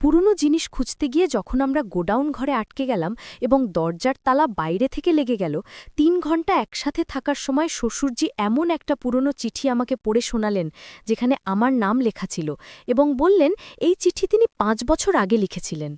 পুরনো জিনিস খুঁজতে গিয়ে যখন আমরা গোডাউন ঘরে আটকে গেলাম এবং দরজার তালা বাইরে থেকে লেগে গেল, ৩ ঘণ্টা একসাথে থাকার সময় শ্বশুরজি এমন একটা পুরনো চিঠি আমাকে পড়ে শোনালেন যেখানে আমার নাম লেখা ছিল, এবং বললেন এই চিঠি তিনি ৫ বছর আগে লিখেছিলেন।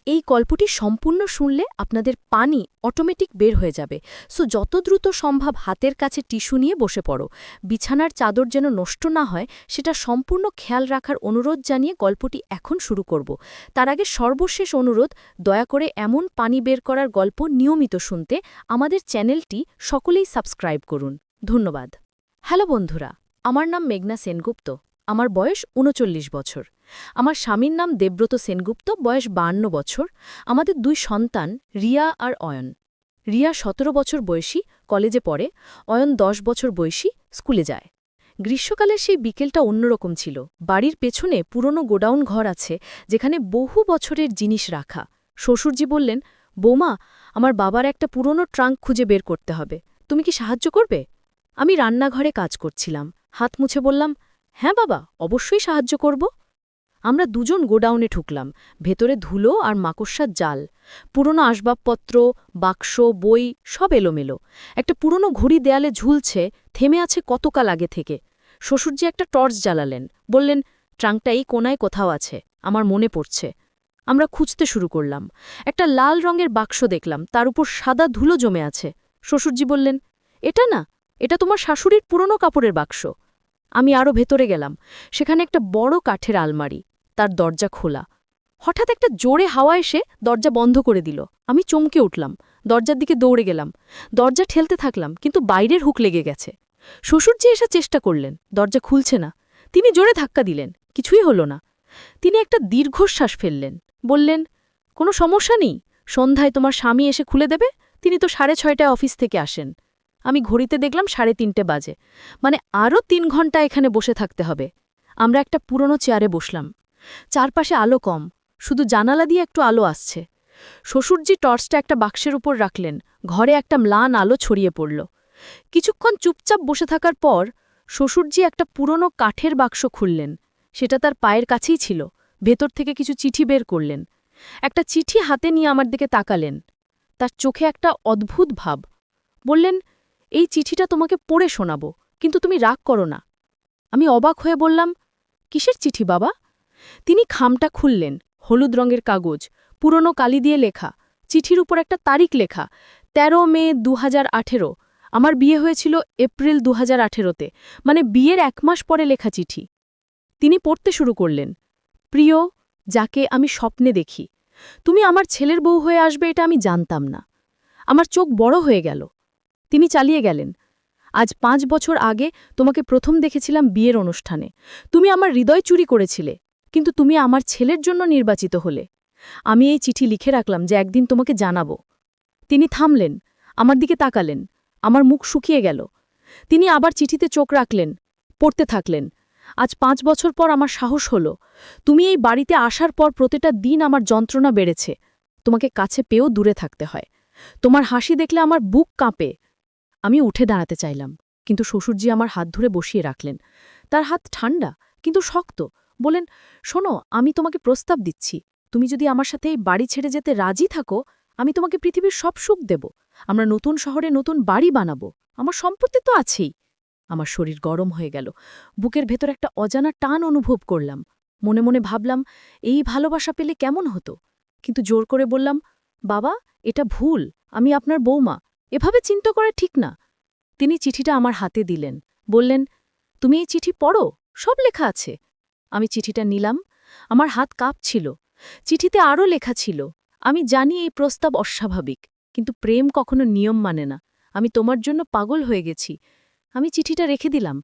এই গল্পটি সম্পূর্ণ শুনলে আপনাদের পানি অটোমেটিক বের হয়ে যাবে। সো যত দ্রুত সম্ভব হাতের কাছে টিস্যু নিয়ে বসে পড়ো। বিছানার চাদর যেন নষ্ট না হয় সেটা সম্পূর্ণ খেয়াল রাখার অনুরোধ জানিয়ে গল্পটি এখন শুরু করব। তার আগে সর্বশেষ অনুরোধ, দয়া করে এমন পানি বের করার গল্প নিয়মিত শুনতে আমাদের চ্যানেলটি সকলেই সাবস্ক্রাইব করুন। ধন্যবাদ। হ্যালো বন্ধুরা, আমার নাম মেঘনা সেনগুপ্ত। আমার বয়স ৩৯ বছর। আমার স্বামীর নাম দেবব্রত সেনগুপ্ত, বয়স ৫২ বছর। আমাদের ২ সন্তান, রিয়া আর অয়ন। রিয়া ১৭ বছর বয়সী, কলেজে পড়ে। অয়ন ১০ বছর বয়সী, স্কুলে যায়। গ্রীষ্মকালের সেই বিকেলটা অন্যরকম ছিল। বাড়ির পেছনে পুরনো গোডাউন ঘর আছে যেখানে বহু বছরের জিনিস রাখা। শ্বশুরজি বললেন, বৌমা, আমার বাবার একটা পুরনো ট্রাঙ্ক খুঁজে বের করতে হবে, তুমি কি সাহায্য করবে? আমি রান্নাঘরে কাজ করছিলাম, হাত মুছে বললাম, হ্যাঁ বাবা, অবশ্যই সাহায্য করব। আমরা দুজন গোডাউনে ঢুকলাম। ভেতরে ধুলো আর মাকড়সার জাল, পুরনো আসবাবপত্র, বাক্স, বই সব এলোমেলো। একটা পুরনো ঘড়ি দেয়ালে ঝুলছে, থেমে আছে কতকাল আগে থেকে। শ্বশুরজি একটা টর্চ জ্বালালেন, বললেন, ট্রাঙ্কটা এই কোনায় কোথাও আছে, আমার মনে পড়ছে। আমরা খুঁজতে শুরু করলাম। একটা লাল রঙের বাক্স দেখলাম, তার উপর সাদা ধুলো জমে আছে। শ্বশুরজি বললেন, এটা না, এটা তোমার শাশুড়ির পুরনো কাপড়ের বাক্স। আমি আরও ভেতরে গেলাম। সেখানে একটা বড় কাঠের আলমারি, তার দরজা খোলা। হঠাৎ একটা জোরে হাওয়া এসে দরজা বন্ধ করে দিল। আমি চমকে উঠলাম, দরজার দিকে দৌড়ে গেলাম। দরজা ঠেলতে থাকলাম, কিন্তু বাইরের হুক লেগে গেছে। শ্বশুরজি এসে চেষ্টা করলেন, দরজা খুলছে না। তিনি জোরে ধাক্কা দিলেন, কিছুই হলো না। তিনি একটা দীর্ঘশ্বাস ফেললেন, বললেন, কোনো সমস্যা নেই, সন্ধ্যায় তোমার স্বামী এসে খুলে দেবে, তিনি তো 6:30টায় অফিস থেকে আসেন। আমি ঘড়িতে দেখলাম 3:30 বাজে, মানে আরও ৩ ঘণ্টা এখানে বসে থাকতে হবে। আমরা একটা পুরনো চেয়ারে বসলাম। চারপাশে আলো কম, শুধু জানালা দিয়ে একটু আলো আসছে। শ্বশুরজি টর্চটা একটা বাক্সের উপর রাখলেন, ঘরে একটা ম্লান আলো ছড়িয়ে পড়ল। কিছুক্ষণ চুপচাপ বসে থাকার পর শ্বশুরজি একটা পুরনো কাঠের বাক্স খুললেন। সেটা তার পায়ের কাছেই ছিল। ভেতর থেকে কিছু চিঠি বের করলেন। একটা চিঠি হাতে নিয়ে আমার দিকে তাকালেন। তার চোখে একটা অদ্ভুত ভাব। বললেন, এই চিঠিটা তোমাকে পড়ে শোনাব, কিন্তু তুমি রাগ করো না। আমি অবাক হয়ে বললাম, কিসের চিঠি বাবা? তিনি খামটা খুললেন, হলুদ রঙের কাগজ, পুরনো কালি দিয়ে লেখা। চিঠির উপর একটা তারিখ লেখা, ১৩ মে ২০১৮। আমার বিয়ে হয়েছিল এপ্রিল ২০১৮-তে, মানে বিয়ের ১ মাস পরে লেখা চিঠি। তিনি পড়তে শুরু করলেন, প্রিয়, যাকে আমি স্বপ্নে দেখি, তুমি আমার ছেলের বউ হয়ে আসবে এটা আমি জানতাম না। আমার চোখ বড় হয়ে গেল। তিনি চালিয়ে গেলেন, আজ ৫ বছর আগে তোমাকে প্রথম দেখেছিলাম বিয়ের অনুষ্ঠানে। তুমি আমার হৃদয় চুরি করেছিলে, কিন্তু তুমি আমার ছেলের জন্য নির্বাচিত হলে। আমি এই চিঠি লিখে রাখলাম যে একদিন তোমাকে জানাবো। তিনি থামলেন, আমার দিকে তাকালেন। আমার মুখ শুকিয়ে গেল। তিনি আবার চিঠিতে চোখ রাখলেন, পড়তে থাকলেন। আজ ৫ বছর পর আমার সাহস হলো। তুমি এই বাড়িতে আসার পর প্রতিটা দিন আমার যন্ত্রণা বেড়েছে। তোমাকে কাছে পেয়েও দূরে থাকতে হয়। তোমার হাসি দেখলে আমার বুক কাঁপে। আমি উঠে দাঁড়াতে চাইলাম, কিন্তু শ্বশুরজি আমার হাত ধরে বসিয়ে রাখলেন। তার হাত ঠান্ডা, কিন্তু শক্ত। বলেন, শোনো, আমি তোমাকে প্রস্তাব দিচ্ছি। তুমি যদি আমার সাথে এই বাড়ি ছেড়ে যেতে রাজি থাকো, আমি তোমাকে পৃথিবীর সব সুখ দেব। আমরা নতুন শহরে নতুন বাড়ি বানাবো। আমার সম্পত্তি তো আছেই। আমার শরীর গরম হয়ে গেল। বুকের ভেতর একটা অজানা টান অনুভব করলাম। মনে মনে ভাবলাম, এই ভালোবাসা পেলে কেমন হতো। কিন্তু জোর করে বললাম, বাবা, এটা ভুল, আমি আপনার বৌমা, এভাবে চিন্তা করা ঠিক না। তিনি চিঠিটা আমার হাতে দিলেন, বললেন, তুমি এই চিঠি পড়ো, সব লেখা আছে। আমি চিঠিটা নিলাম। আমার হাত কাঁপছিল। চিঠিতে আরও লেখা ছিল, আমি জানি এই প্রস্তাব অস্বাভাবিক, কিন্তু প্রেম কখনো নিয়ম মানে না। আমি তোমার জন্য পাগল হয়ে গেছি। আমি চিঠিটা রেখে দিলাম।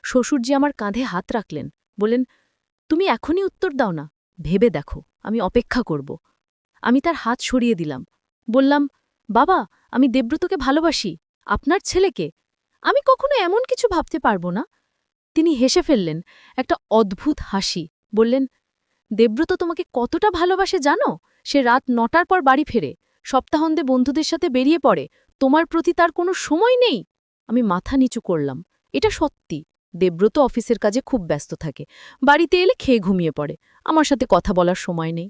শ্বশুরজি আমার কাঁধে হাত রাখলেন, বলেন, তুমি এখনই উত্তর দাও না, ভেবে দেখো, আমি অপেক্ষা করব। আমি তার হাত সরিয়ে দিলাম। বললাম, বাবা, আমি দেবব্রতকে ভালোবাসি, আপনার ছেলেকে। আমি কখনো এমন কিছু ভাবতে পারবো না। তিনি হেসে ফেললেন, একটা অদ্ভুত হাসি। বললেন, দেবব্রত তোমাকে কতটা ভালোবাসে জানো? সে রাত ৯টার পর বাড়ি ফেরে, সপ্তাহান্তে বন্ধুদের সাথে বেরিয়ে পড়ে। তোমার প্রতি তার কোনো সময় নেই। আমি মাথা নিচু করলাম। এটা সত্যি। দেব্রত অফিসের কাজে খুব ব্যস্ত থাকে, বাড়িতে এলে খেয়ে ঘুমিয়ে পড়ে, আমার সাথে কথা বলার সময় নেই।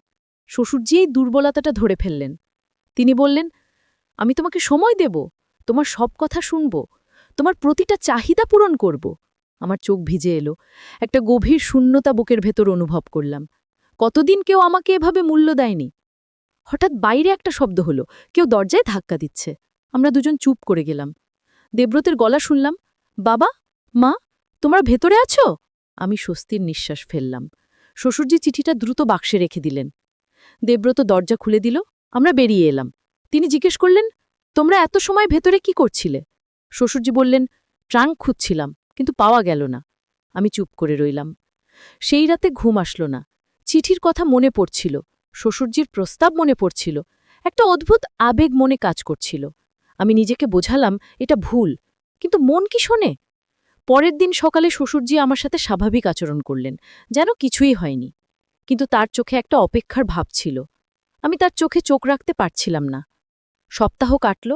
শ্বশুরজি এই দুর্বলতাটা ধরে ফেললেন। তিনি বললেন, আমি তোমাকে সময় দেব, তোমার সব কথা শুনব, তোমার প্রতিটা চাহিদা পূরণ করব। আমার চোখ ভিজে এলো, একটা গভীর শূন্যতা বুকের ভেতর অনুভব করলাম। কতদিন কেউ আমাকে এভাবে মূল্য দেয়নি। হঠাৎ বাইরে একটা শব্দ হলো, কেউ দরজায় ধাক্কা দিচ্ছে। আমরা দুজন চুপ করে গেলাম। দেব্রতের গলা শুনলাম, বাবা, মা, তোমরা ভেতরে আছো? আমি স্বস্তির নিঃশ্বাস ফেললাম। শ্বশুরজি চিঠিটা দ্রুত বাক্সে রেখে দিলেন। দেব্রত দরজা খুলে দিল, আমরা বেরিয়ে এলাম। তিনি জিজ্ঞেস করলেন, তোমরা এত সময় ভেতরে কি করছিলে? শ্বশুরজি বললেন, ট্রাঙ্ক খুঁজছিলাম, কিন্তু পাওয়া গেল না। আমি চুপ করে রইলাম। সেই রাতে ঘুম আসলো না। চিঠির কথা মনে পড়ছিল, শ্বশুরজির প্রস্তাব মনে পড়ছিল, একটা অদ্ভুত আবেগ মনে কাজ করছিল। আমি নিজেকে বোঝালাম এটা ভুল, কিন্তু মন কি শোনে? পরের দিন সকালে শ্বশুরজি আমার সাথে স্বাভাবিক আচরণ করলেন, যেন কিছুই হয়নি। কিন্তু তার চোখে একটা অপেক্ষার ভাব ছিল। আমি তার চোখে চোখ রাখতে পারছিলাম না। সপ্তাহ কাটল।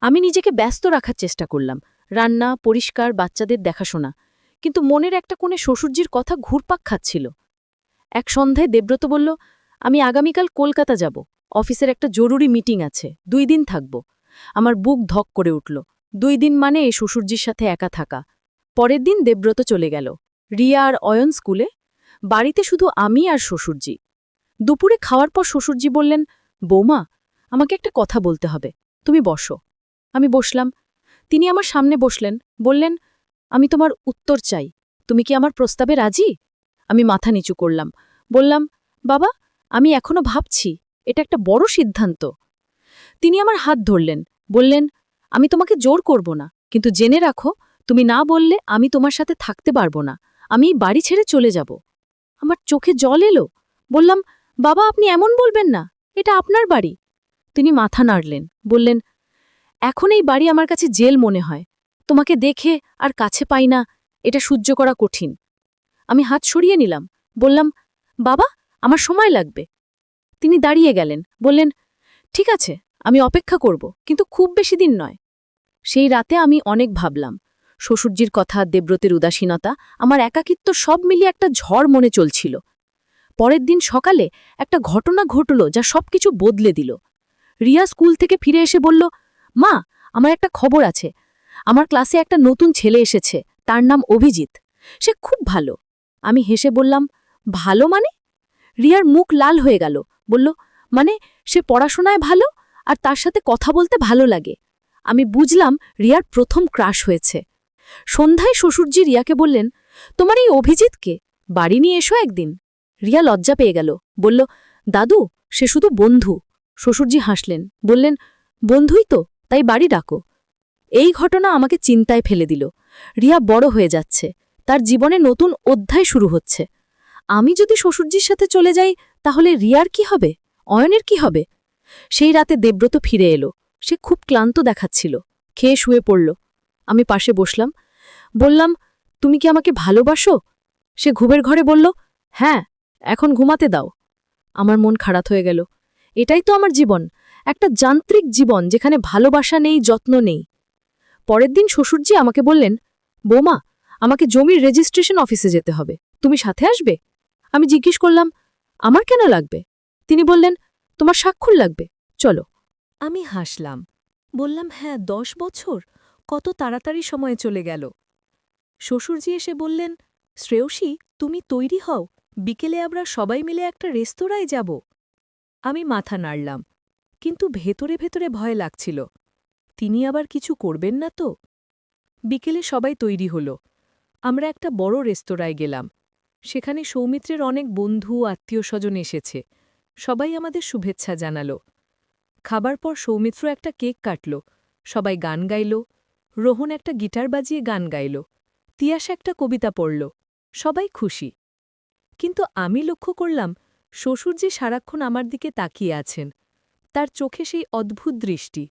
আমি নিজেকে ব্যস্ত রাখার চেষ্টা করলাম, রান্না, পরিষ্কার, বাচ্চাদের দেখাশোনা। কিন্তু মনের একটা কোণে শ্বশুরজির কথা ঘুরপাক খাচ্ছিল। এক সন্ধ্যায় দেব্রত বলল, আমি আগামীকাল কলকাতা যাব, অফিসের একটা জরুরি মিটিং আছে, 2 দিন থাকব। আমার বুক ধক করে উঠল। 2 দিন মানে এই শ্বশুরজির সাথে একা থাকা। পরের দিন দেব্রত চলে গেল। রিয়া আর অয়ন স্কুলে, বাড়িতে শুধু আমি আর শ্বশুরজি। দুপুরে খাওয়ার পর শ্বশুরজি বললেন, বৌমা, আমাকে একটা কথা বলতে হবে, তুমি বসো। আমি বসলাম। তিনি আমার সামনে বসলেন, বললেন, আমি তোমার উত্তর চাই, তুমি কি আমার প্রস্তাবে রাজি? আমি মাথা নিচু করলাম, বললাম, বাবা, আমি এখনো ভাবছি, এটা একটা বড় সিদ্ধান্ত। তিনি আমার হাত ধরলেন, বললেন, আমি তোমাকে জোর করব না, কিন্তু জেনে রাখো, তুমি না বললে আমি তোমার সাথে থাকতে পারবো না, আমি এই বাড়ি ছেড়ে চলে যাব। আমার চোখে জল এলো। বললাম, বাবা, আপনি এমন বলবেন না, এটা আপনার বাড়ি। তিনি মাথা নাড়লেন, বললেন, এখন এই বাড়ি আমার কাছে জেল মনে হয়, তোমাকে দেখে আর কাছে পাই না, এটা সহ্য করা কঠিন। আমি হাত সরিয়ে নিলাম, বললাম, বাবা, আমার সময় লাগবে। তিনি দাঁড়িয়ে গেলেন, বললেন, ঠিক আছে, আমি অপেক্ষা করব, কিন্তু খুব বেশি দিন নয়। সেই রাতে আমি অনেক ভাবলাম, শ্বশুরজির কথা, দেব্রতের উদাসীনতা, আমার একাকিত্ব, সব মিলিয়ে একটা ঝড় মনে চলছিল। পরের দিন সকালে একটা ঘটনা ঘটল যা সবকিছু বদলে দিল। রিয়া স্কুল থেকে ফিরে এসে বলল, মা, আমার একটা খবর আছে, আমার ক্লাসে একটা নতুন ছেলে এসেছে, তার নাম অভিজিৎ, সে খুব ভালো। আমি হেসে বললাম, ভালো মানে? রিয়ার মুখ লাল হয়ে গেল, বলল, মানে সে পড়াশোনায় ভালো, আর তার সাথে কথা বলতে ভালো লাগে। আমি বুঝলাম রিয়ার প্রথম ক্রাশ হয়েছে। সন্ধ্যায় শ্বশুরজি রিয়াকে বললেন, তোমার এই অভিজিৎকে বাড়ি নিয়ে এসো একদিন। রিয়া লজ্জা পেয়ে গেল, বলল, দাদু, সে শুধু বন্ধু। শ্বশুরজি হাসলেন, বললেন, বন্ধুই তো, তাই বাড়ি ডাকো। এই ঘটনা আমাকে চিন্তায় ফেলে দিল। রিয়া বড় হয়ে যাচ্ছে, তার জীবনে নতুন অধ্যায় শুরু হচ্ছে। আমি যদি শ্বশুরজির সাথে চলে যাই, তাহলে রিয়ার কি হবে, অয়নের কি হবে? সেই রাতে দেব্রত ফিরে এলো। সে খুব ক্লান্ত দেখাচ্ছিল, খেয়ে শুয়ে পড়ল। আমি পাশে বসলাম, বললাম, তুমি কি আমাকে ভালোবাসো? সে ঘুমের ঘরে বলল, হ্যাঁ, এখন ঘুমাতে দাও। আমার মন খারাপ হয়ে গেল। এটাই তো আমার জীবন, একটা যান্ত্রিক জীবন যেখানে ভালোবাসা নেই, যত্ন নেই। পরের দিন শ্বশুরজি আমাকে বললেন, বৌমা, আমাকে জমির রেজিস্ট্রেশন অফিসে যেতে হবে, তুমি সাথে আসবে? আমি জিজ্ঞেস করলাম, আমার কেন লাগবে? তিনি বললেন, তোমার স্বাক্ষর লাগবে, চলো। আমি হাসলাম, বললাম, হ্যাঁ, 10 বছর, কত তাড়াতাড়ি সময় চলে গেল। শ্বশুরজি এসে বললেন, শ্রেয়সী, তুমি তৈরি হও, বিকেলে আমরা সবাই মিলে একটা রেস্তোরাঁয় যাব। আমি মাথা নাড়লাম, কিন্তু ভেতরে ভেতরে ভয় লাগছিল, তিনি আবার কিছু করবেন না তো। বিকেলে সবাই তৈরি হল। আমরা একটা বড় রেস্তোরাঁয় গেলাম। সেখানে সৌমিত্রের অনেক বন্ধু, আত্মীয় স্বজন এসেছে। সবাই আমাদের শুভেচ্ছা জানাল। খাবার পর সৌমিত্র একটা কেক কাটল, সবাই গান গাইল। রোহন একটা গিটার বাজিয়ে গান গাইল। তিয়াস একটা কবিতা পড়ল। সবাই খুশি। কিন্তু আমি লক্ষ্য করলাম, শ্বশুরজি সারাক্ষণ আমার দিকে তাকিয়ে আছেন, তার চোখে সেই অদ্ভুত দৃষ্টি।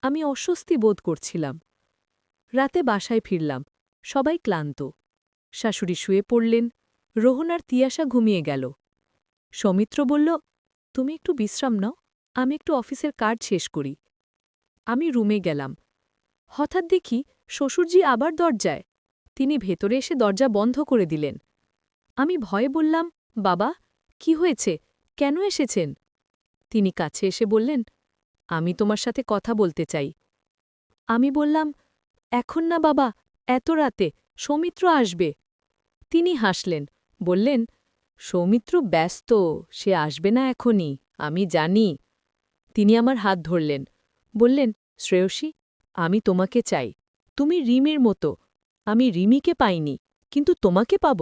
আমি অস্বস্তি বোধ করছিলাম। রাতে বাসায় ফিরলাম, সবাই ক্লান্ত। শাশুড়ি শুয়ে পড়লেন, রোহন আর তিয়াসা ঘুমিয়ে গেল। সৌমিত্র বলল, তুমি একটু বিশ্রাম নাও, আমি একটু অফিসের কাজ শেষ করি। আমি রুমে গেলাম। হঠাৎ দেখি শ্বশুরজি আবার দরজায়। তিনি ভেতরে এসে দরজা বন্ধ করে দিলেন। আমি ভয়ে বললাম, বাবা, কি হয়েছে, কেন এসেছেন? তিনি কাছে এসে বললেন, আমি তোমার সাথে কথা বলতে চাই। আমি বললাম, এখন না বাবা, এত রাতে, সৌমিত্র আসবে। তিনি হাসলেন, বললেন, সৌমিত্র ব্যস্ত, সে আসবে না এখনই, আমি জানি। তিনি আমার হাত ধরলেন, বললেন, শ্রেয়সী, আমি তোমাকে চাই। তুমি রিমির মতো। আমি রিমিকে পাইনি, কিন্তু তোমাকে পাব।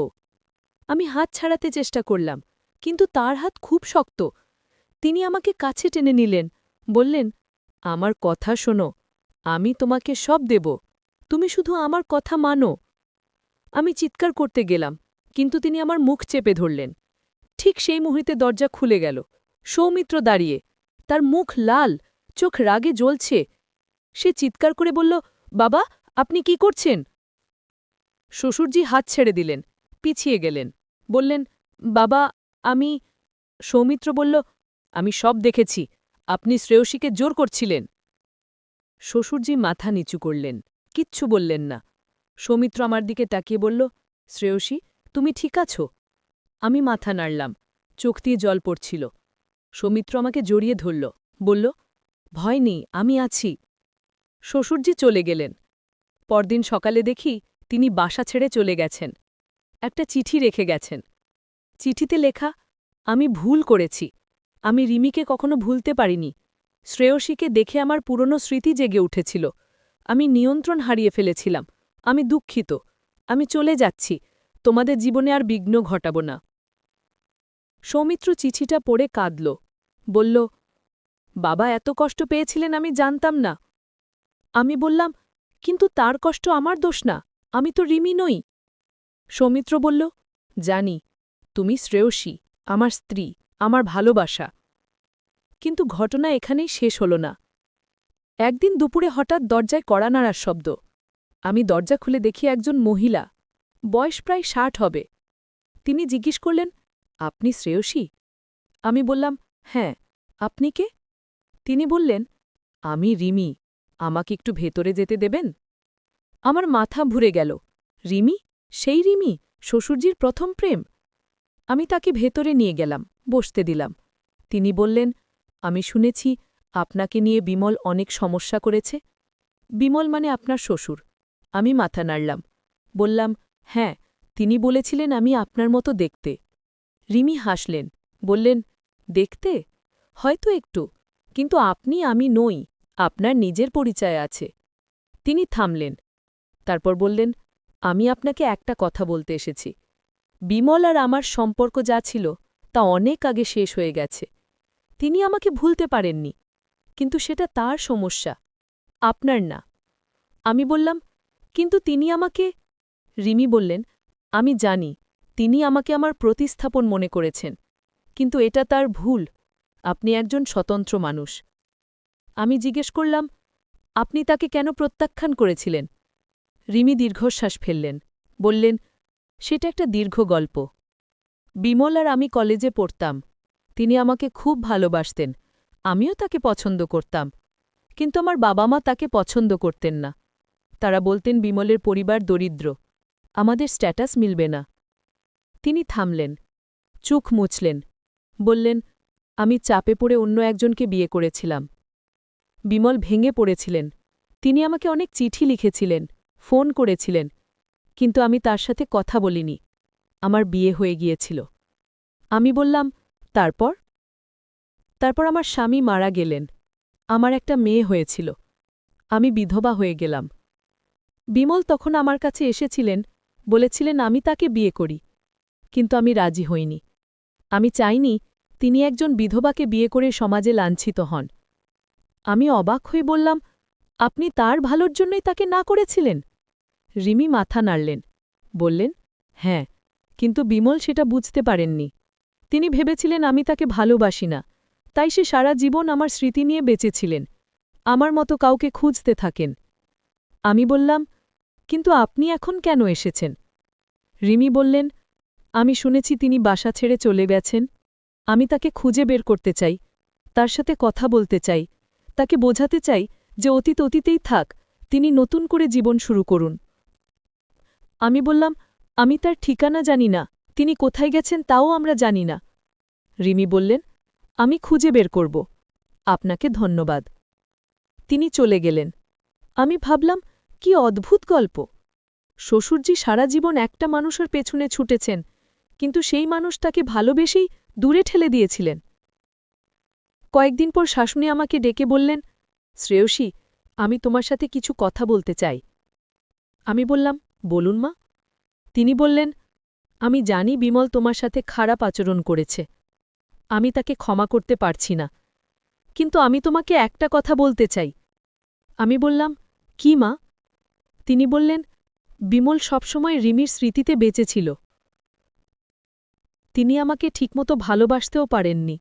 আমি হাত ছাড়াতে চেষ্টা করলাম, কিন্তু তার হাত খুব শক্ত। তিনি আমাকে কাছে টেনে নিলেন, বললেন, আমার কথা শোনো, আমি তোমাকে সব দেব, তুমি শুধু আমার কথা মানো। আমি চিৎকার করতে গেলাম, কিন্তু তিনি আমার মুখ চেপে ধরলেন। ঠিক সেই মুহূর্তে দরজা খুলে গেল। সৌমিত্র দাঁড়িয়ে, তার মুখ লাল, চোখ রাগে জ্বলছে। সে চিৎকার করে বলল, বাবা, আপনি কি করছেন? শ্বশুরজি হাত ছেড়ে দিলেন, পিছিয়ে গেলেন, বললেন, বাবা, আমি। সৌমিত্র বলল, আমি সব দেখেছি, আপনি শ্রেয়সীকে জোর করছিলেন। শ্বশুরজি মাথা নিচু করলেন, কিচ্ছু বললেন না। সৌমিত্র আমার দিকে তাকিয়ে বলল, শ্রেয়সী, তুমি ঠিক আছো? আমি মাথা নাড়লাম, চোখ দিয়ে জল পড়ছিল। সৌমিত্র আমাকে জড়িয়ে ধরল, বলল, ভয় নেই, আমি আছি। শ্বশুরজি চলে গেলেন। পরদিন সকালে দেখি তিনি বাসা ছেড়ে চলে গেছেন। একটা চিঠি রেখে গেছেন। চিঠিতে লেখা, আমি ভুল করেছি, আমি রিমিকে কখনো ভুলতে পারিনি। শ্রেয়সীকে দেখে আমার পুরনো স্মৃতি জেগে উঠেছিল। আমি নিয়ন্ত্রণ হারিয়ে ফেলেছিলাম। আমি দুঃখিত। আমি চলে যাচ্ছি, তোমাদের জীবনে আর বিঘ্ন ঘটাব না। সৌমিত্র চিঠিটা পড়ে কাঁদল, বলল, বাবা এত কষ্ট পেয়েছিলেন আমি জানতাম না। আমি বললাম, কিন্তু তার কষ্ট আমার দোষ না, আমি তো রিমি নই। সৌমিত্র বলল, জানি, তুমি শ্রেয়সী, আমার স্ত্রী, আমার ভালোবাসা। কিন্তু ঘটনা এখানেই শেষ হল না। একদিন দুপুরে হঠাৎ দরজায় কড়া নাড়ার শব্দ। আমি দরজা খুলে দেখি একজন মহিলা, বয়স প্রায় ৬০ হবে। তিনি জিজ্ঞেস করলেন, আপনি শ্রেয়সী? আমি বললাম, হ্যাঁ, আপনি কে? তিনি বললেন, আমি রিমি, আমাকে একটু ভেতরে যেতে দেবেন? আমার মাথা ঘুরে গেল। রিমি? সেই রিমি, শ্বশুরজির প্রথম প্রেম? আমি তাকে ভেতরে নিয়ে গেলাম, বসতে দিলাম। তিনি বললেন, আমি শুনেছি আপনাকে নিয়ে বিমল অনেক সমস্যা করেছে। বিমল মানে আপনার শ্বশুর। আমি মাথা নাড়লাম, বললাম, হ্যাঁ, তিনি বলেছিলেন আমি আপনার মতো দেখতে। রিমি হাসলেন, বললেন, দেখতে? হয়তো একটু, কিন্তু আপনি আমি নই, আপনার নিজের পরিচয় আছে। তিনি থামলেন, তারপর বললেন, আমি আপনাকে একটা কথা বলতে এসেছি। বিমল আর আমার সম্পর্ক যা ছিল তা অনেক আগে শেষ হয়ে গেছে। তিনি আমাকে ভুলতে পারেননি, কিন্তু সেটা তার সমস্যা, আপনার না। আমি বললাম, কিন্তু তিনি আমাকে। রিমি বললেন, আমি জানি, তিনি আমাকে আমার প্রতিস্থাপন মনে করেছেন, কিন্তু এটা তার ভুল। আপনি একজন স্বতন্ত্র মানুষ। আমি জিজ্ঞেস করলাম, আপনি তাকে কেন প্রত্যাখ্যান করেছিলেন? রিমি দীর্ঘশ্বাস ফেললেন, বললেন, সেটা একটা দীর্ঘ গল্প। বিমল আর আমি কলেজে পড়তাম। তিনি আমাকে খুব ভালোবাসতেন, আমিও তাকে পছন্দ করতাম। কিন্তু আমার বাবা মা তাকে পছন্দ করতেন না। তারা বলতেন বিমলের পরিবার দরিদ্র, আমাদের স্ট্যাটাস মিলবে না। তিনি থামলেন, চোখ মুছলেন, বললেন, আমি চাপে পড়ে অন্য একজনকে বিয়ে করেছিলাম। বিমল ভেঙে পড়েছিলেন। তিনি আমাকে অনেক চিঠি লিখেছিলেন, ফোন করেছিলেন, কিন্তু আমি তার সাথে কথা বলিনি। আমার বিয়ে হয়ে গিয়েছিল। আমি বললাম, তারপর? তারপর আমার স্বামী মারা গেলেন। আমার একটা মেয়ে হয়েছিল। আমি বিধবা হয়ে গেলাম। বিমল তখন আমার কাছে এসেছিলেন, বলেছিলেন আমি তাকে বিয়ে করি, কিন্তু আমি রাজি হইনি। আমি চাইনি তিনি একজন বিধবাকে বিয়ে করে সমাজে লাঞ্ছিত হন। আমি অবাক হয়ে বললাম, আপনি তার ভালোর জন্যই তাকে না করেছিলেন? রিমি মাথা নাড়লেন, বললেন, হ্যাঁ, কিন্তু বিমল সেটা বুঝতে পারেননি। তিনি ভেবেছিলেন আমি তাকে ভালোবাসি না, তাই সে সারা জীবন আমার স্মৃতি নিয়ে বেঁচেছিলেন, আমার মতো কাউকে খুঁজতে থাকেন। আমি বললাম, কিন্তু আপনি এখন কেন এসেছেন? রিমি বললেন, আমি শুনেছি তিনি বাসা ছেড়ে চলে গেছেন। আমি তাকে খুঁজে বের করতে চাই, তার সাথে কথা বলতে চাই, তাকে বোঝাতে চাই যে অতীত অতীতেই থাক, তিনি নতুন করে জীবন শুরু করুন। আমি বললাম, আমি তার ঠিকানা জানি না, তিনি কোথায় গেছেন তাও আমরা জানি না। রিমি বললেন, আমি খুঁজে বের করব। আপনাকে ধন্যবাদ। তিনি চলে গেলেন। আমি ভাবলাম, কি অদ্ভুত গল্প। শ্বশুরজি সারা জীবন একটা মানুষের পেছনে ছুটেছেন, কিন্তু সেই মানুষটাকে ভালোবেসেই দূরে ঠেলে দিয়েছিলেন। কয়েকদিন পর শাশুড়ি আমাকে ডেকে বললেন, শ্রেয়সী, আমি তোমার সাথে কিছু কথা বলতে চাই। আমি বললাম, বলুন মা। তিনি বললেন, আমি জানি বিমল তোমার সাথে খারাপ আচরণ করেছে। আমি তাকে ক্ষমা করতে পারছি না, কিন্তু আমি তোমাকে একটা কথা বলতে চাই। আমি বললাম, কি মা? তিনি বললেন, বিমল সবসময় রিমির স্মৃতিতে বেঁচে ছিল। তিনি আমাকে ঠিকমতো ভালোবাসতেও পারেননি।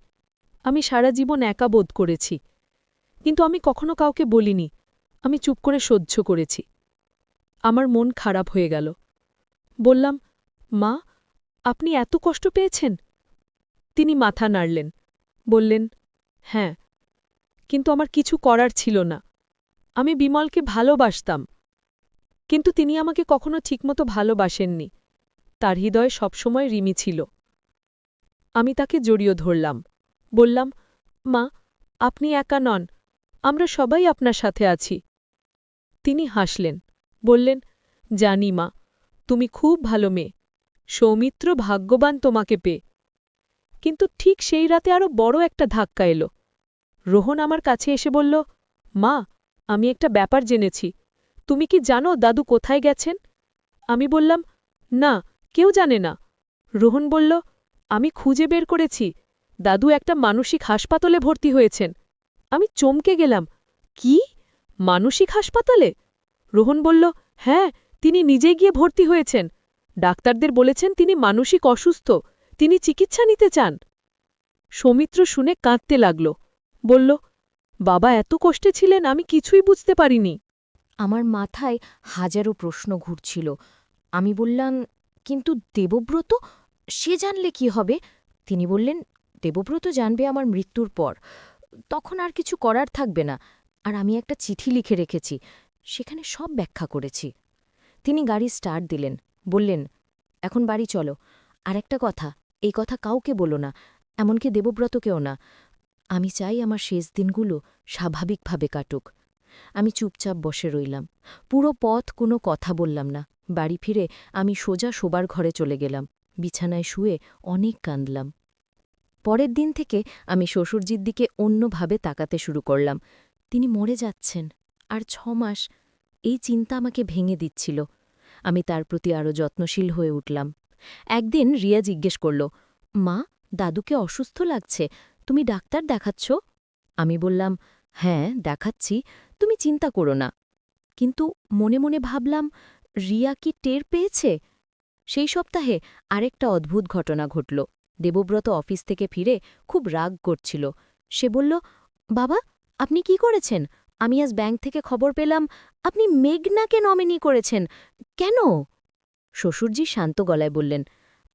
আমি সারা জীবন একা বোধ করেছি, কিন্তু আমি কখনো কাউকে বলিনি। আমি চুপ করে সহ্য করেছি। আমার মন খারাপ হয়ে গেল। বললাম, মা, আপনি এত কষ্ট পেয়েছেন? তিনি মাথা নাড়লেন, বললেন, হ্যাঁ, কিন্তু আমার কিছু করার ছিল না। আমি বিমলকে ভালোবাসতাম, কিন্তু তিনি আমাকে কখনো ঠিকমতো ভালোবাসেননি। তার হৃদয়ে সবসময় রিমি ছিল। আমি তাকে জড়িয়ে ধরলাম, বললাম, মা, আপনি একা নন, আমরা সবাই আপনার সাথে আছি। তিনি হাসলেন, বললেন, জানি মা, তুমি খুব ভালো মেয়ে, সৌমিত্র ভাগ্যবান তোমাকে পেয়ে। কিন্তু ঠিক সেই রাতে আরও বড় একটা ধাক্কা এলো। রোহন আমার কাছে এসে বলল, মা, আমি একটা ব্যাপার জেনেছি। তুমি কি জানো দাদু কোথায় গেছেন? আমি বললাম, না, কেউ জানে না। রোহন বলল, আমি খুঁজে বের করেছি, দাদু একটা মানসিক হাসপাতালে ভর্তি হয়েছেন। আমি চমকে গেলাম, কি, মানসিক হাসপাতালে? রোহন বলল, হ্যাঁ, তিনি নিজে গিয়ে ভর্তি হয়েছেন। ডাক্তারদের বলেছেন তিনি মানসিক অসুস্থ, তিনি চিকিৎসা নিতে চান। সৌমিত্র শুনে কাঁদতে লাগল, বলল, বাবা এত কষ্টে ছিলেন, আমি কিছুই বুঝতে পারিনি। আমার মাথায় হাজারো প্রশ্ন ঘুরছিল। আমি বললাম, কিন্তু দেবব্রত, সে জানলে কি হবে? তিনি বললেন, দেবব্রত জানবে আমার মৃত্যুর পর, তখন আর কিছু করার থাকবে না। আর আমি একটা চিঠি লিখে রেখেছি, সেখানে সব ব্যাখ্যা করেছি। তিনি গাড়ি স্টার্ট দিলেন, বললেন, এখন বাড়ি চলো। আর একটা কথা, এই কথা কাউকে বলো না, এমনকি দেবব্রতকেও না। আমি চাই আমার শেষ দিনগুলো স্বাভাবিকভাবে কাটুক। আমি চুপচাপ বসে রইলাম। পুরো পথ কোনো কথা বললাম না। বাড়ি ফিরে আমি সোজা শোবার ঘরে চলে গেলাম। বিছানায় শুয়ে অনেক কাঁদলাম। পরের দিন থেকে আমি শ্বশুরজির দিকে অন্যভাবে তাকাতে শুরু করলাম। তিনি মরে যাচ্ছেন, আর ৬ মাস, এই চিন্তা আমাকে ভেঙে দিচ্ছিল। আমি তার প্রতি আরও যত্নশীল হয়ে উঠলাম। একদিন রিয়া জিজ্ঞেস করল, মা, দাদুকে অসুস্থ লাগছে, তুমি ডাক্তার দেখাচ্ছ? আমি বললাম, হ্যাঁ, দেখাচ্ছি, তুমি চিন্তা করো না। কিন্তু মনে মনে ভাবলাম, রিয়া কি টের পেয়েছে? সেই সপ্তাহে আরেকটা অদ্ভুত ঘটনা ঘটল। দেবব্রত অফিস থেকে ফিরে খুব রাগ করছিল। সে বলল, বাবা, আপনি কি করেছেন? আমি আজ ব্যাংক থেকে খবর পেলাম আপনি মেঘনাকে নমিনি করেছেন। কেন? শ্বশুরজি শান্ত গলায় বললেন,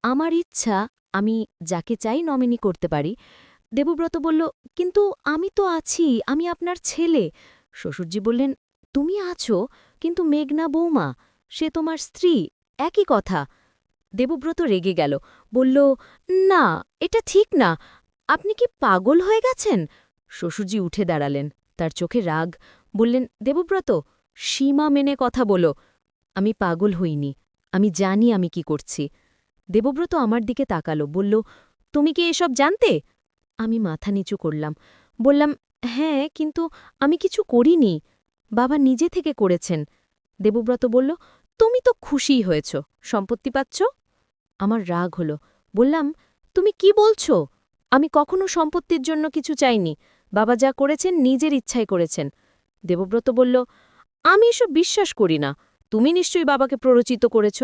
আমার ইচ্ছা, আমি যাকে চাই নমিনি করতে পারি। দেবব্রত বলল, কিন্তু আমি তো আছি, আমি আপনার ছেলে। শ্বশুরজি বললেন, তুমি আছো, কিন্তু মেঘনা বৌমা, সে তোমার স্ত্রী, একই কথা। দেবব্রত রেগে গেল, বলল, না, এটা ঠিক না, আপনি কি পাগল হয়ে গেছেন? শ্বশুরজি উঠে দাঁড়ালেন, তার চোখে রাগ, বললেন, দেবব্রত, সীমা মেনে কথা বলো। আমি পাগল হইনি, আমি জানি আমি কি করছি। দেবব্রত আমার দিকে তাকালো, বলল, তুমি কি এসব জানতে? আমি মাথা নিচু করলাম, বললাম, হ্যাঁ, কিন্তু আমি কিছু করিনি, বাবা নিজে থেকে করেছেন। দেবব্রত বলল, তুমি তো খুশিই হয়েছ, সম্পত্তি পাচ্ছ। আমার রাগ হল, বললাম, তুমি কি বলছো? আমি কখনো সম্পত্তির জন্য কিছু চাইনি, বাবা যা করেছেন নিজের ইচ্ছায় করেছেন। দেবব্রত বলল, আমি এসব বিশ্বাস করি না, তুমি নিশ্চয়ই বাবাকে প্ররোচিত করেছ।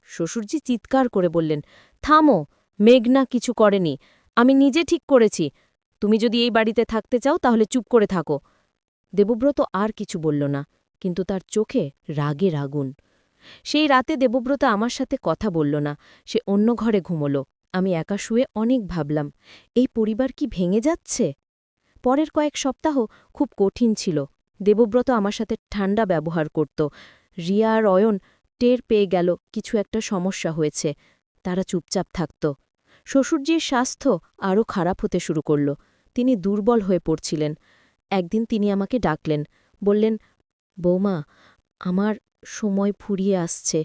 শ্বশুরজি চিৎকার করে বললেন, থামো, মেঘনা কিছু করেনি, আমি নিজে ঠিক করেছি। তুমি যদি এই বাড়িতে থাকতে চাও তাহলে চুপ করে থাকো। দেবব্রত আর কিছু বলল না, কিন্তু তার চোখে রাগের আগুন। সেই রাতে দেবব্রত আমার সাথে কথা বলল না, সে অন্য ঘরে ঘুমল। আমি একা শুয়ে অনেক ভাবলাম, এই পরিবার কি ভেঙে যাচ্ছে? পরের কয়েক সপ্তাহ খুব কঠিন ছিল। দেবব্রত আমার সাথে ঠান্ডা ব্যবহার করত। রিয়া আর অয়ন টের পেয়ে গেল কিছু একটা সমস্যা হয়েছে। তারা চুপচাপ থাকত। শ্বশুরজির স্বাস্থ্য আরও খারাপ হতে শুরু করল। তিনি দুর্বল হয়ে পড়ছিলেন। একদিন তিনি আমাকে ডাকলেন, বললেন, বৌমা, আমার সময় ফুরিয়ে আসছে।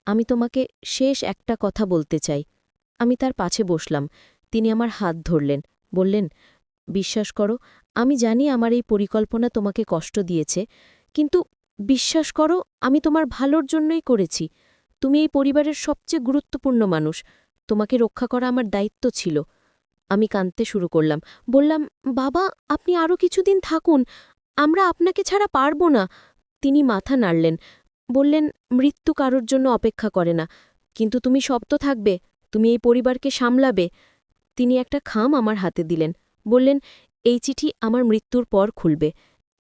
আমি তোমাকে শেষ একটা কথা বলতে চাই। আমি তার পাশে বসলাম। তিনি আমার হাত ধরলেন, বললেন, বিশ্বাস করো, আমি জানি আমার এই পরিকল্পনা তোমাকে কষ্ট দিয়েছে, কিন্তু বিশ্বাস করো, আমি তোমার ভালোর জন্যই করেছি। তুমি এই পরিবারের সবচেয়ে গুরুত্বপূর্ণ মানুষ। তোমাকে রক্ষা করা আমার দায়িত্ব ছিল। আমি কাঁদতে শুরু করলাম। বললাম, বাবা, আপনি আরও কিছুদিন থাকুন। আমরা আপনাকে ছাড়া পারব না। তিনি মাথা নাড়লেন, বললেন, মৃত্যু কারোর জন্য অপেক্ষা করে না। কিন্তু তুমি শব্দ থাকবে, তুমি এই পরিবারকে সামলাবে। তিনি একটা খাম আমার হাতে দিলেন, বললেন, এই চিঠি আমার মৃত্যুর পর খুলবে।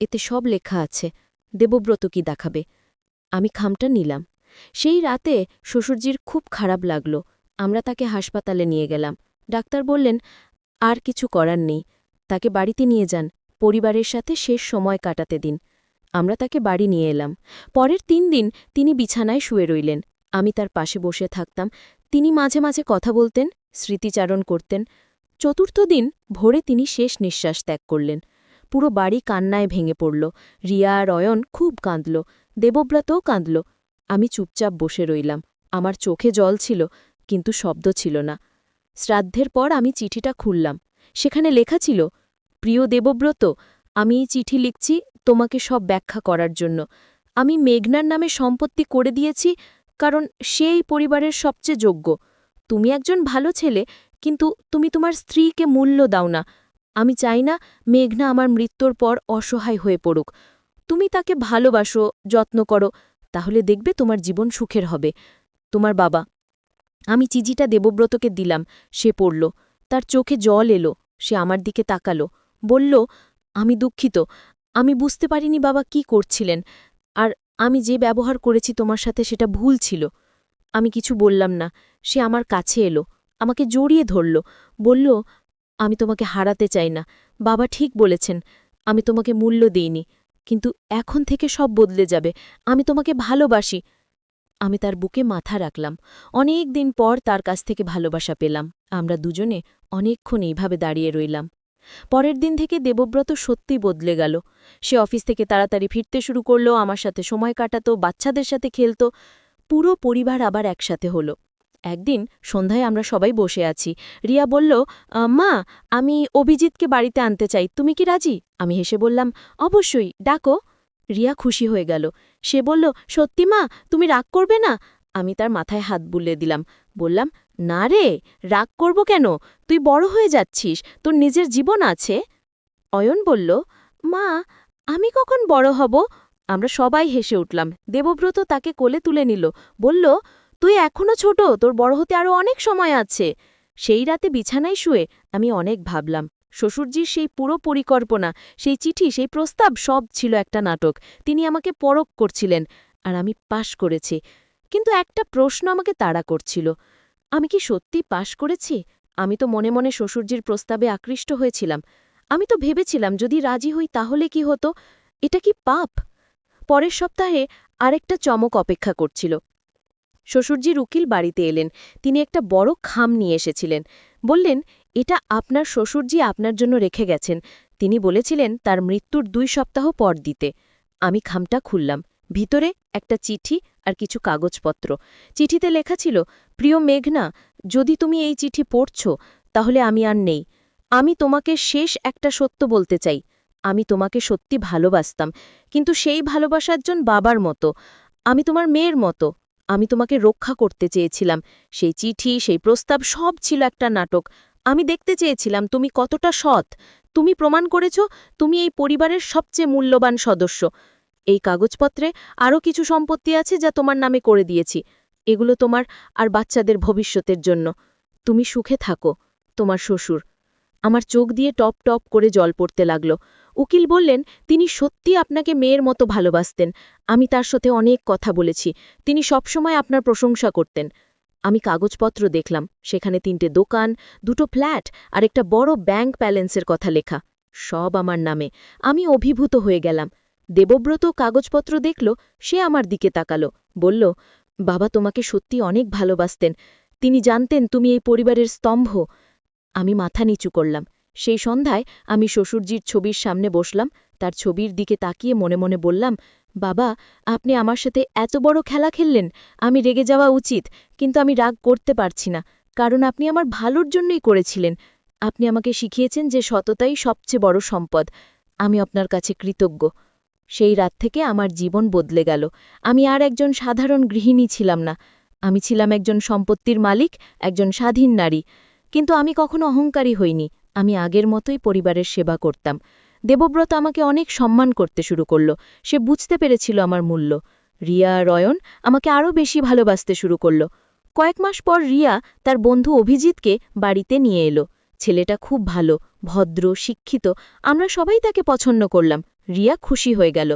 এতে সব লেখা আছে। দেবব্রত কি দেখাবে। আমি খামটা নিলাম। সেই রাতে শ্বশুরজির খুব খারাপ লাগল। আমরা তাকে হাসপাতালে নিয়ে গেলাম। ডাক্তার বললেন, আর কিছু করার নেই। তাকে বাড়িতে নিয়ে যান, পরিবারের সাথে শেষ সময় কাটাতে দিন। আমরা তাকে বাড়ি নিয়ে এলাম। পরের ৩ দিন তিনি বিছানায় শুয়ে রইলেন। আমি তার পাশে বসে থাকতাম। তিনি মাঝে মাঝে কথা বলতেন, স্মৃতিচারণ করতেন। চতুর্থ দিন ভোরে তিনি শেষ নিঃশ্বাস ত্যাগ করলেন। পুরো বাড়ি কান্নায় ভেঙে পড়ল। রিয়া আর অয়ন খুব কাঁদল। দেবব্রতও কাঁদল। আমি চুপচাপ বসে রইলাম। আমার চোখে জল ছিল, কিন্তু শব্দ ছিল না। শ্রাদ্ধের পর আমি চিঠিটা খুললাম। সেখানে লেখা ছিল, প্রিয় দেবব্রত, আমি এই চিঠি লিখছি তোমাকে সব ব্যাখ্যা করার জন্য। আমি মেঘনার নামে সম্পত্তি করে দিয়েছি, কারণ সে এই পরিবারের সবচেয়ে যোগ্য। তুমি একজন ভালো ছেলে, কিন্তু তুমি তোমার স্ত্রীকে মূল্য দাও না। আমি চাই না মেঘনা আমার মৃত্যুর পর অসহায় হয়ে পড়ুক। তুমি তাকে ভালোবাসো, যত্ন করো, তাহলে দেখবে তোমার জীবন সুখের হবে। তোমার বাবা। আমি চিঠিটা দেবব্রতকে দিলাম। সে পড়ল। তার চোখে জল এলো। সে আমার দিকে তাকালো, বলল, আমি দুঃখিত। আমি বুঝতে পারিনি বাবা কি করছিলেন। আর আমি যে ব্যবহার করেছি তোমার সাথে সেটা ভুল ছিল। আমি কিছু বললাম না। সে আমার কাছে এলো, আমাকে জড়িয়ে ধরল, বলল, আমি তোমাকে হারাতে চাই না। বাবা ঠিক বলেছেন, আমি তোমাকে মূল্য দিইনি, কিন্তু এখন থেকে সব বদলে যাবে। আমি তোমাকে ভালোবাসি। আমি তার বুকে মাথা রাখলাম। অনেক দিন পর তার কাছ থেকে ভালোবাসা পেলাম। আমরা দুজনে অনেকক্ষণ এইভাবে দাঁড়িয়ে রইলাম। পরের দিন থেকে দেবব্রত সত্যি বদলে গেল। সে অফিস থেকে তাড়াতাড়ি ফিরতে শুরু করল, আমার সাথে সময় কাটাত, বাচ্চাদের সাথে খেলত। পুরো পরিবার আবার একসাথে হলো। একদিন সন্ধ্যায় আমরা সবাই বসে আছি। রিয়া বলল, মা, আমি অভিজিৎকে বাড়িতে আনতে চাই, তুমি কি রাজি? আমি হেসে বললাম, অবশ্যই, ডাকো। রিয়া খুশি হয়ে গেল। সে বলল, সত্যি মা, তুমি রাগ করবে না? আমি তার মাথায় হাত বুলিয়ে দিলাম। বললাম, না রে, রাগ করব কেন? তুই বড় হয়ে যাচ্ছিস, তোর নিজের জীবন আছে। অয়ন বলল, মা, আমি কখন বড় হব? আমরা সবাই হেসে উঠলাম। দেবব্রত তাকে কোলে তুলে নিল, বলল, তুই এখনো ছোট, তোর বড় হতে আরও অনেক সময় আছে। সেই রাতে বিছানায় শুয়ে আমি অনেক ভাবলাম। শ্বশুরজির সেই পুরো পরিকল্পনা, সেই চিঠি, সেই প্রস্তাব, সব ছিল একটা নাটক। তিনি আমাকে পরখ করছিলেন, আর আমি পাশ করেছি। কিন্তু একটা প্রশ্ন আমাকে তাড়া করছিল, আমি কি সত্যি পাশ করেছি? আমি তো মনে মনে শ্বশুরজির প্রস্তাবে আকৃষ্ট হয়েছিলাম। আমি তো ভেবেছিলাম, যদি রাজি হই তাহলে কি হতো? এটা কি পাপ? পরের সপ্তাহে আরেকটা চমক অপেক্ষা করছিল। শ্বশুরজির উকিল বাড়িতে এলেন। তিনি একটা বড় খাম নিয়ে এসেছিলেন। বললেন, এটা আপনার শ্বশুরজি আপনার জন্য রেখে গেছেন। তিনি বলেছিলেন তার মৃত্যুর 2 সপ্তাহ পর দিতে। আমি খামটা খুললাম। ভিতরে একটা চিঠি আর কিছু কাগজপত্র। চিঠিতে লেখা ছিল, প্রিয় মেঘনা, যদি তুমি এই চিঠি পড়ছ, তাহলে আমি আর নেই। আমি তোমাকে শেষ একটা সত্য বলতে চাই। আমি তোমাকে সত্যি ভালোবাসতাম, কিন্তু সেই ভালোবাসা একজন বাবার মতো। আমি তোমার মেয়ের মতো। আমি তোমাকে রক্ষা করতে চেয়েছিলাম। সেই চিঠি, সেই প্রস্তাব, সব ছিল একটা নাটক। আমি দেখতে চেয়েছিলাম তুমি কতটা সৎ। তুমি প্রমাণ করেছ তুমি এই পরিবারের সবচেয়ে মূল্যবান সদস্য। এই কাগজপত্রে আরও কিছু সম্পত্তি আছে যা তোমার নামে করে দিয়েছি। এগুলো তোমার আর বাচ্চাদের ভবিষ্যতের জন্য। তুমি সুখে থাকো। তোমার শ্বশুর। আমার চোখ দিয়ে টপ টপ করে জল পড়তে লাগল। উকিল বললেন, তিনি সত্যি আপনাকে মেয়ের মতো ভালোবাসতেন। আমি তার সাথে অনেক কথা বলেছি। তিনি সবসময় আপনার প্রশংসা করতেন। আমি কাগজপত্র দেখলাম। সেখানে 3টে দোকান, 2টো ফ্ল্যাট আর একটা বড় ব্যাংক ব্যালেন্সের কথা লেখা। সব আমার নামে। আমি অভিভূত হয়ে গেলাম। দেবব্রত কাগজপত্র দেখল। সে আমার দিকে তাকালো, বলল, বাবা তোমাকে সত্যি অনেক ভালোবাসতেন, তিনি জানতেন তুমি এই পরিবারের স্তম্ভ। আমি মাথা নিচু করলাম। সেই সন্ধ্যায় আমি শ্বশুরজির ছবির সামনে বসলাম, তার ছবির দিকে তাকিয়ে মনে মনে বললাম, বাবা, আপনি আমার সাথে এত বড় খেলা খেললেন, আমি রেগে যাওয়া উচিত, কিন্তু আমি রাগ করতে পারছি না, কারণ আপনি আমার ভালোর জন্যই করেছিলেন। আপনি আমাকে শিখিয়েছেন যে সততাই সবচেয়ে বড় সম্পদ। আমি আপনার কাছে কৃতজ্ঞ। সেই রাত থেকে আমার জীবন বদলে গেল। আমি আর একজন সাধারণ গৃহিণী ছিলাম না, আমি ছিলাম একজন সম্পত্তির মালিক, একজন স্বাধীন নারী। কিন্তু আমি কখনো অহংকারী হইনি, আমি আগের মতোই পরিবারের সেবা করতাম। দেবব্রত আমাকে অনেক সম্মান করতে শুরু করল, সে বুঝতে পেরেছিল আমার মূল্য। রিয়া আর অয়ন আমাকে আরও বেশি ভালোবাসতে শুরু করল। কয়েক মাস পর রিয়া তার বন্ধু অভিজিৎকে বাড়িতে নিয়ে এলো। ছেলেটা খুব ভালো, ভদ্র, শিক্ষিত, আমরা সবাই তাকে পছন্দ করলাম। রিয়া খুশি হয়ে গেল,